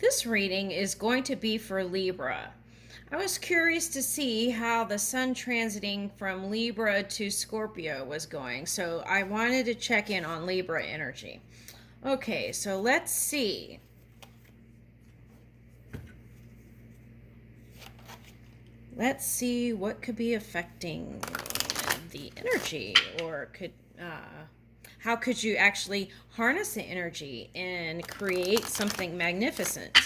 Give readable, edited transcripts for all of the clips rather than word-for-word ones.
This reading is going to be for Libra. I was curious to see how the sun transiting from Libra to Scorpio was going, so I wanted to check in on Libra energy. Okay, so let's see. Let's see what could be affecting the energy, or how could you actually harness the energy and create something magnificent?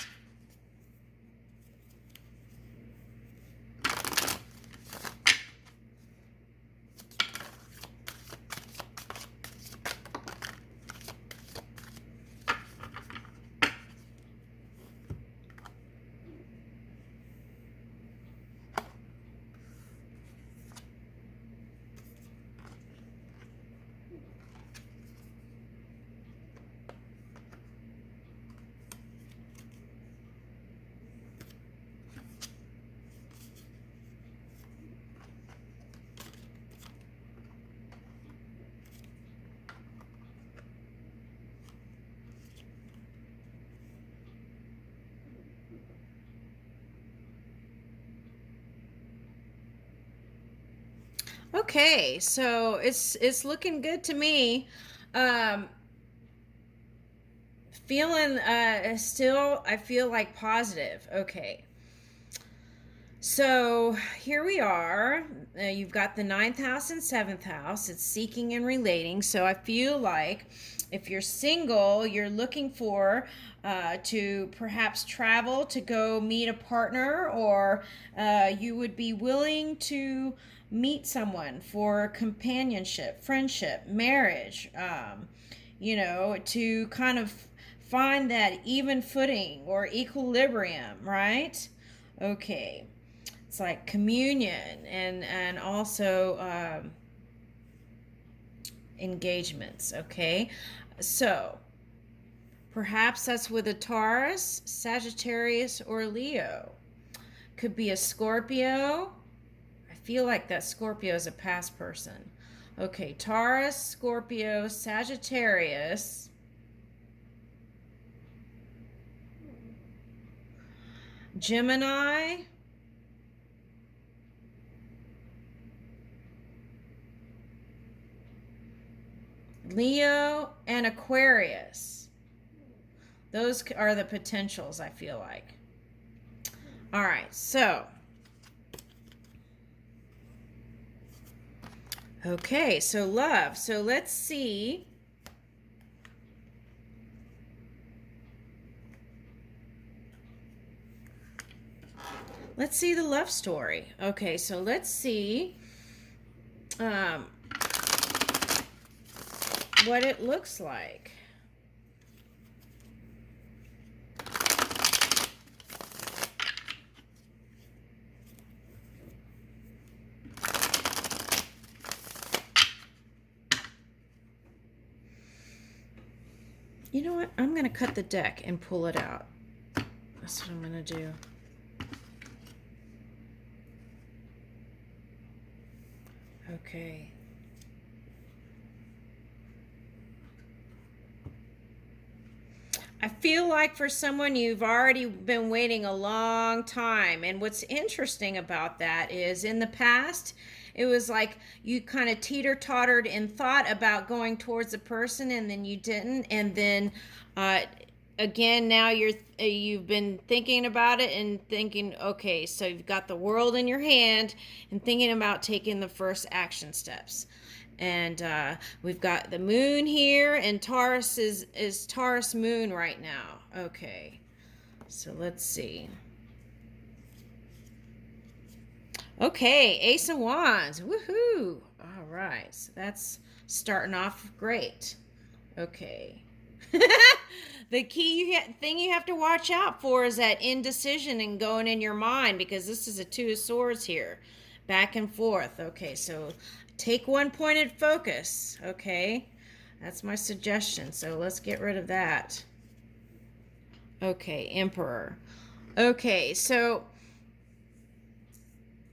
Okay, so it's looking good to me. Um, Feeling still, I feel like positive. Okay, so here we are. You've got the ninth house and seventh house. It's seeking and relating. So I feel like if you're single, you're looking for to perhaps travel to go meet a partner, or you would be willing to meet someone for companionship, friendship, marriage, to kind of find that even footing or equilibrium, right? Okay. It's like communion and also engagements. Okay, so perhaps that's with a Taurus, Sagittarius, or Leo. Could be a Scorpio. I feel like that Scorpio is a past person. Okay, Taurus, Scorpio, Sagittarius, Gemini, Leo, and Aquarius. Those are the potentials, I feel like. All right, so. Okay, so love. So let's see. Let's see the love story. Okay, so let's see what it looks like. You know what? I'm going to cut the deck and pull it out. That's what I'm going to do. Okay. I feel like for someone, you've already been waiting a long time. And what's interesting about that is in the past, it was like you kind of teeter-tottered and thought about going towards a person, and then you didn't. And then again, now you've been thinking about it and thinking, okay, so you've got the world in your hand and thinking about taking the first action steps. And we've got the moon here, and Taurus is Taurus moon right now. Okay, so let's see. Okay, Ace of Wands. Woohoo! All right, so that's starting off great. Okay. The key thing you have to watch out for is that indecision and going in your mind, because this is a Two of Swords here, back and forth. Okay, so take one pointed focus. Okay, that's my suggestion. So let's get rid of that. Okay, Emperor. Okay, so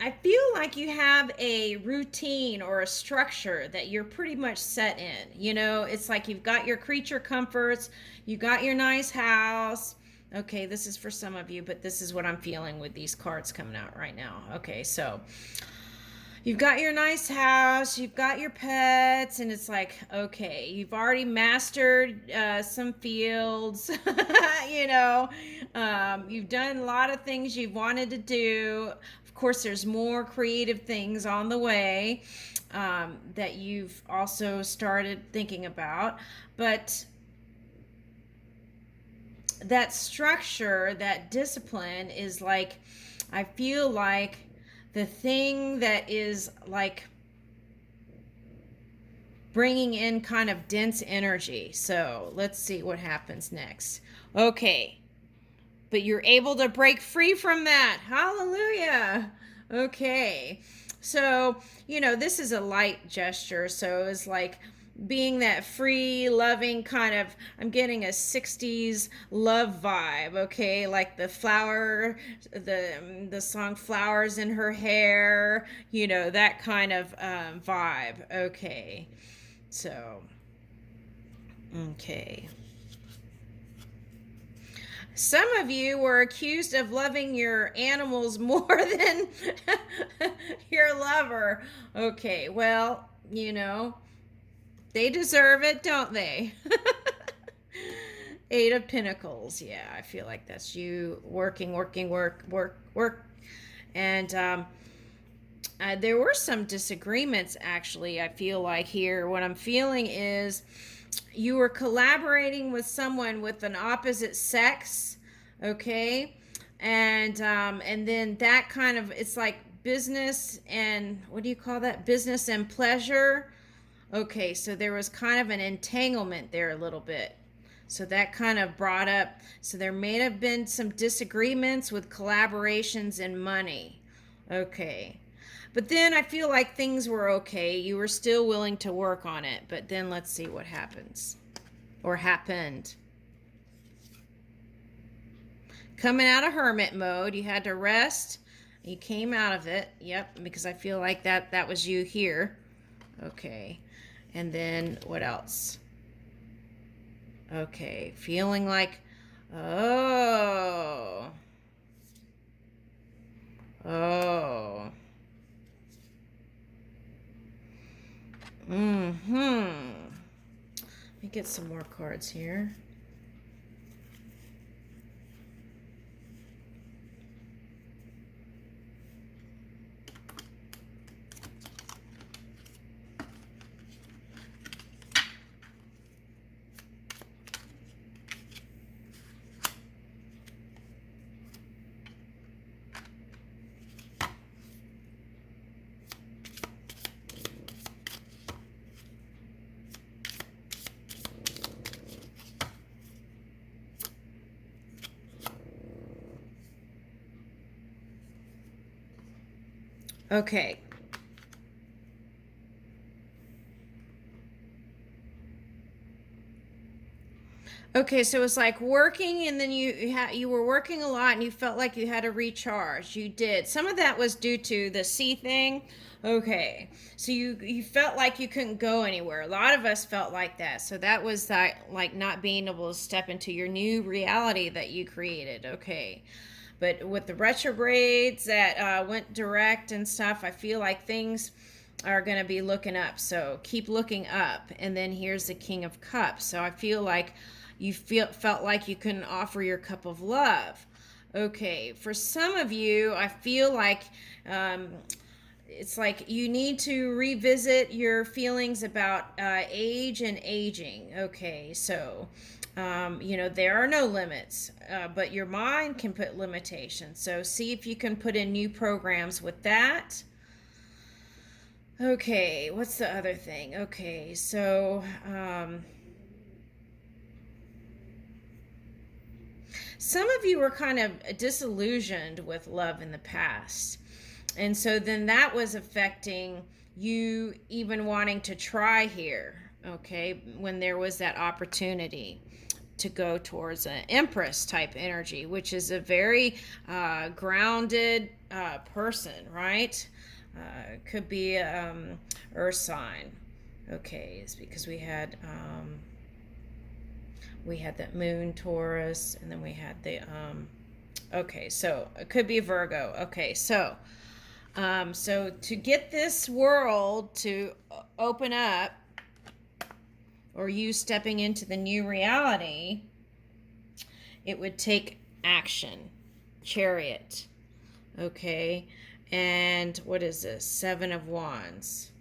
I feel like you have a routine or a structure that you're pretty much set in. You know, it's like you've got your creature comforts, you got your nice house, Okay, this is for some of you, but this is what I'm feeling with these cards coming out right now. Okay, so you've got your nice house, you've got your pets, and it's like, okay, you've already mastered some fields, you know, you've done a lot of things you've wanted to do. Of course, there's more creative things on the way that you've also started thinking about, but that structure, that discipline is like, I feel like the thing that is like bringing in kind of dense energy. So let's see what happens next. Okay, but you're able to break free from that. Hallelujah. Okay, so this is a light gesture, so it's like being that free, loving kind of, I'm getting a 60s love vibe, okay? Like the flower, the song Flowers in Her Hair, that kind of vibe. Okay. So, okay. Some of you were accused of loving your animals more than your lover. Okay, well, they deserve it, don't they? Eight of Pentacles. Yeah, I feel like that's you working, work. And there were some disagreements, actually, I feel like here. What I'm feeling is you were collaborating with someone with an opposite sex, okay? And then that kind of, it's like business and, what do you call that? Business and pleasure. Okay, so there was kind of an entanglement there a little bit. So that kind of brought up, so there may have been some disagreements with collaborations and money. Okay. But then I feel like things were okay. You were still willing to work on it. But then let's see what happens. Or happened. Coming out of hermit mode, you had to rest. You came out of it. Yep, because I feel like that was you here. Okay. And then what else? Okay, feeling like, oh. Let me get some more cards here. Okay. Okay, so it's like working, and then you were working a lot, and you felt like you had to recharge. You did. Some of that was due to the sea thing. Okay, so you felt like you couldn't go anywhere. A lot of us felt like that. So that was that, like not being able to step into your new reality that you created. Okay, but with the retrogrades that went direct and stuff, I feel like things are going to be looking up. So keep looking up. And then here's the King of Cups. So I feel like you felt like you couldn't offer your cup of love. Okay, for some of you, I feel like it's like you need to revisit your feelings about age and aging. Okay, so there are no limits, but your mind can put limitations. So see if you can put in new programs with that. Okay, what's the other thing? Okay, so some of you were kind of disillusioned with love in the past. And so then that was affecting you even wanting to try here, okay, when there was that opportunity to go towards an Empress type energy, which is a very grounded person, right? Could be Earth sign. Okay, it's because we had We had that moon Taurus, and then we had the okay, so it could be Virgo. Okay, so so to get this world to open up, or you stepping into the new reality, it would take action. Chariot. Okay, and what is this? Seven of Wands.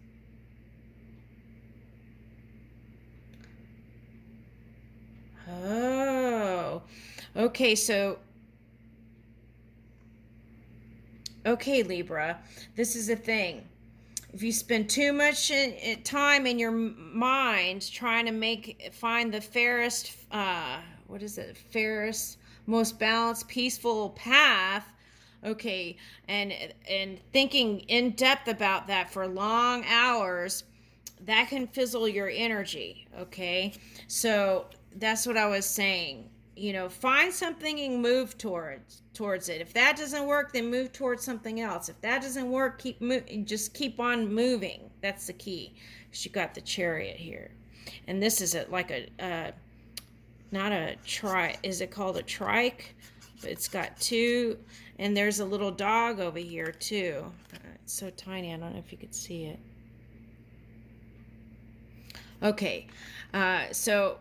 Oh, okay, so okay, Libra, this is the thing. If you spend too much time in your mind trying to find the fairest, what is it, fairest, most balanced, peaceful path, okay, and thinking in depth about that for long hours, that can fizzle your energy, okay? So that's what I was saying. Find something and move towards it. If that doesn't work, then move towards something else. If that doesn't work, just keep on moving. That's the key. She got the Chariot here, and this is like a not a is it called a trike? But it's got two, and there's a little dog over here too. It's so tiny, I don't know if you could see it. Okay, so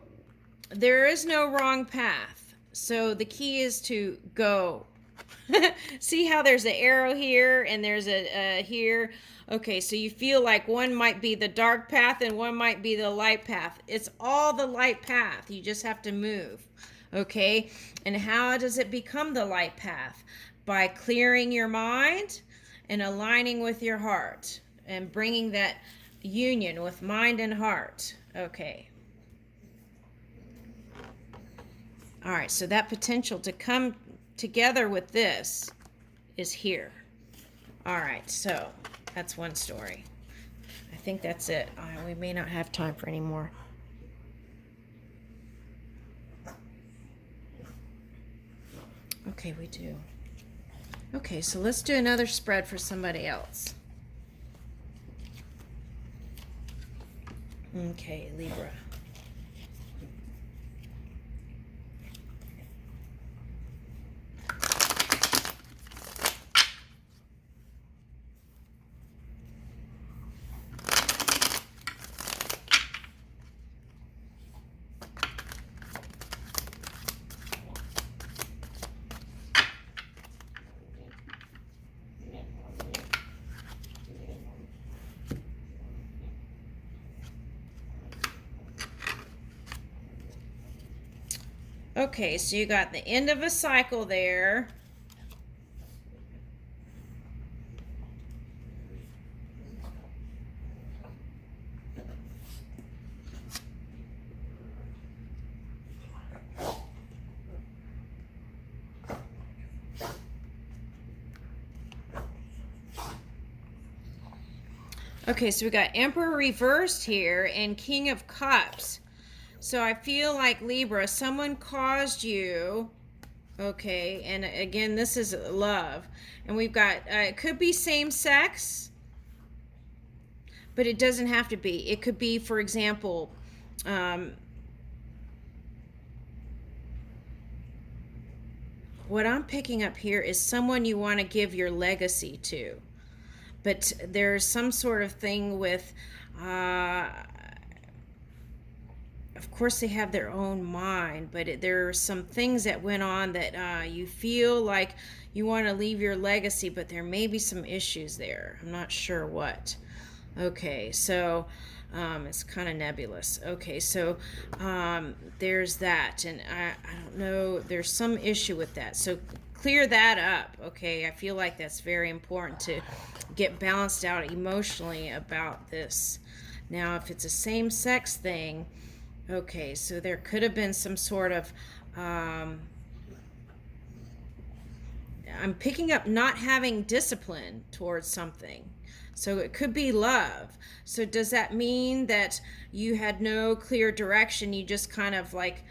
there is no wrong path. So the key is to go. See how there's an arrow here and there's a here? Okay, so you feel like one might be the dark path and one might be the light path. It's all the light path. You just have to move. Okay, and how does it become the light path? By clearing your mind and aligning with your heart and bringing that union with mind and heart. Okay. All right, so that potential to come together with this is here. All right, so that's one story. I think that's it. We may not have time for any more. Okay, we do. Okay, so let's do another spread for somebody else. Okay, Libra. Okay, so you got the end of a cycle there. Okay, so we got Emperor reversed here and King of Cups. So I feel like, Libra, someone caused you, okay, and again, this is love. And we've got, it could be same sex, but it doesn't have to be. It could be, for example, what I'm picking up here is someone you want to give your legacy to. But there's some sort of thing with, of course they have their own mind, but there are some things that went on that you feel like you want to leave your legacy, but there may be some issues there. I'm not sure what. Okay, so it's kind of nebulous. Okay, so there's that, and I don't know, there's some issue with that. So clear that up. Okay, I feel like that's very important to get balanced out emotionally about this. Now, if it's a same-sex thing, okay, so there could have been some sort of, I'm picking up not having discipline towards something. So it could be love. So does that mean that you had no clear direction? You just kind of like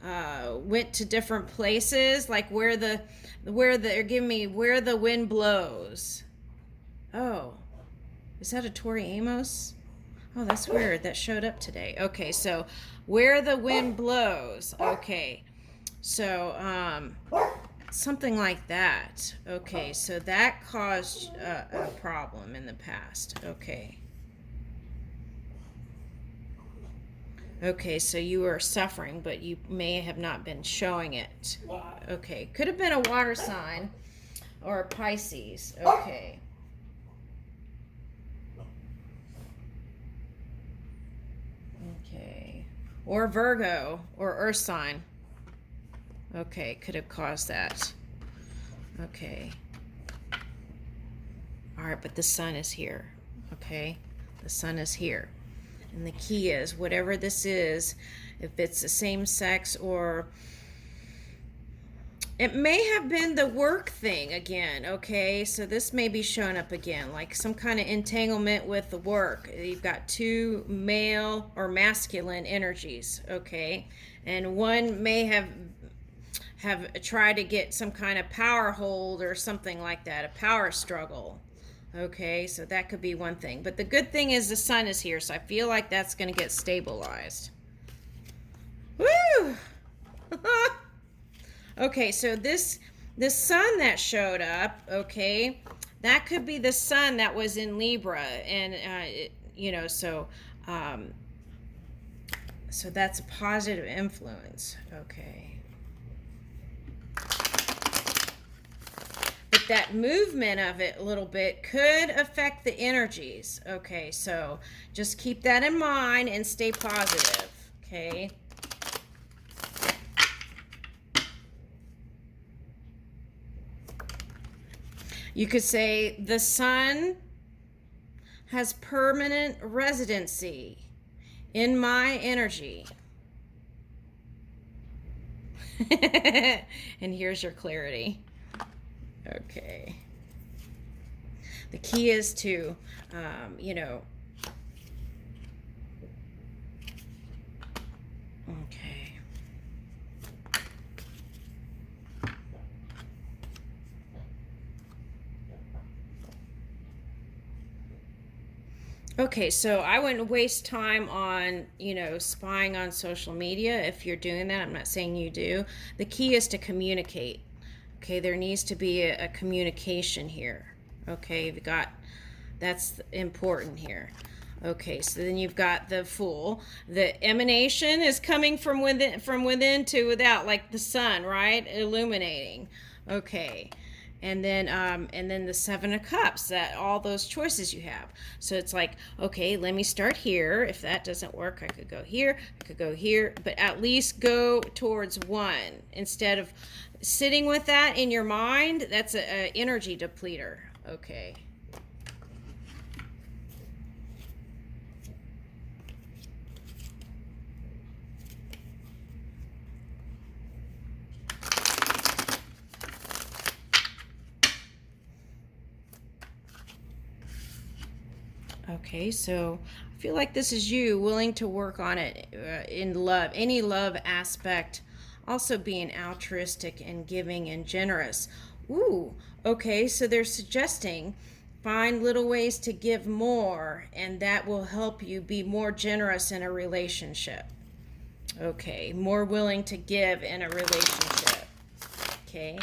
went to different places, like where the wind blows. Oh, is that a Tori Amos? Oh, that's weird. That showed up today. Okay, so where the wind blows. Okay, so something like that. Okay, so that caused a problem in the past. Okay. Okay, so you were suffering, but you may have not been showing it. Okay, could have been a water sign or a Pisces. Okay. Okay. Or Virgo or Earth sign. Okay, could have caused that. Okay. All right, but the sun is here. Okay, the sun is here. And the key is whatever this is, if it's the same sex or it may have been the work thing again, okay? So this may be showing up again, like some kind of entanglement with the work. You've got two male or masculine energies, okay? And one may have tried to get some kind of power hold or something like that, a power struggle. Okay, so that could be one thing. But the good thing is the sun is here, so I feel like that's going to get stabilized. Woo! Okay, so this sun that showed up, okay, that could be the sun that was in Libra, and so that's a positive influence. Okay. But that movement of it a little bit could affect the energies. Okay, so just keep that in mind and stay positive. Okay. You could say the sun has permanent residency in my energy. And here's your clarity. Okay. The key is to, okay. Okay, so I wouldn't waste time on, spying on social media if you're doing that. I'm not saying you do. The key is to communicate. Okay, there needs to be a communication here. Okay, that's important here. Okay, so then you've got the Fool. The emanation is coming from within to without, like the sun, right? Illuminating. Okay. And then the Seven of Cups, that all those choices you have. So it's like, okay, let me start here. If that doesn't work, I could go here, I could go here, but at least go towards one instead of sitting with that in your mind. That's a energy depleter. Okay. Okay, so I feel like this is you willing to work on it in love, any love aspect, also being altruistic and giving and generous. Ooh, okay, so they're suggesting find little ways to give more, and that will help you be more generous in a relationship. Okay, more willing to give in a relationship. Okay.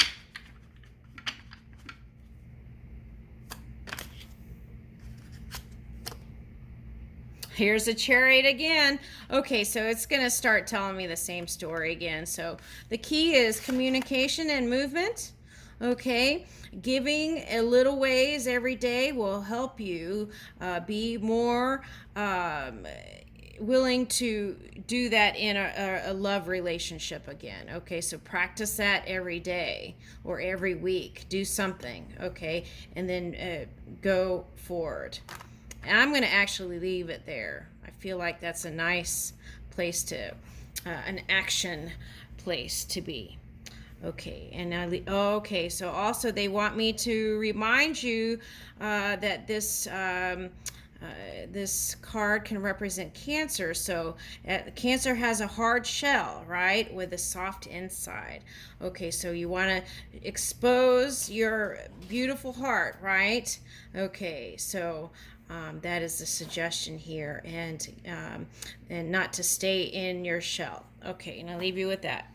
Here's a Chariot again. Okay, so it's going to start telling me the same story again. So the key is communication and movement. Okay, giving a little ways every day will help you be more willing to do that in a love relationship again. Okay, so practice that every day or every week. Do something, okay, and then go forward. And I'm going to actually leave it there. I feel like that's a nice place to, an action place to be. Okay, and okay, so also they want me to remind you that this card can represent Cancer. So Cancer has a hard shell, right, with a soft inside. Okay, so you want to expose your beautiful heart, right? Okay, so That is the suggestion here, and not to stay in your shell. Okay, and I'll leave you with that.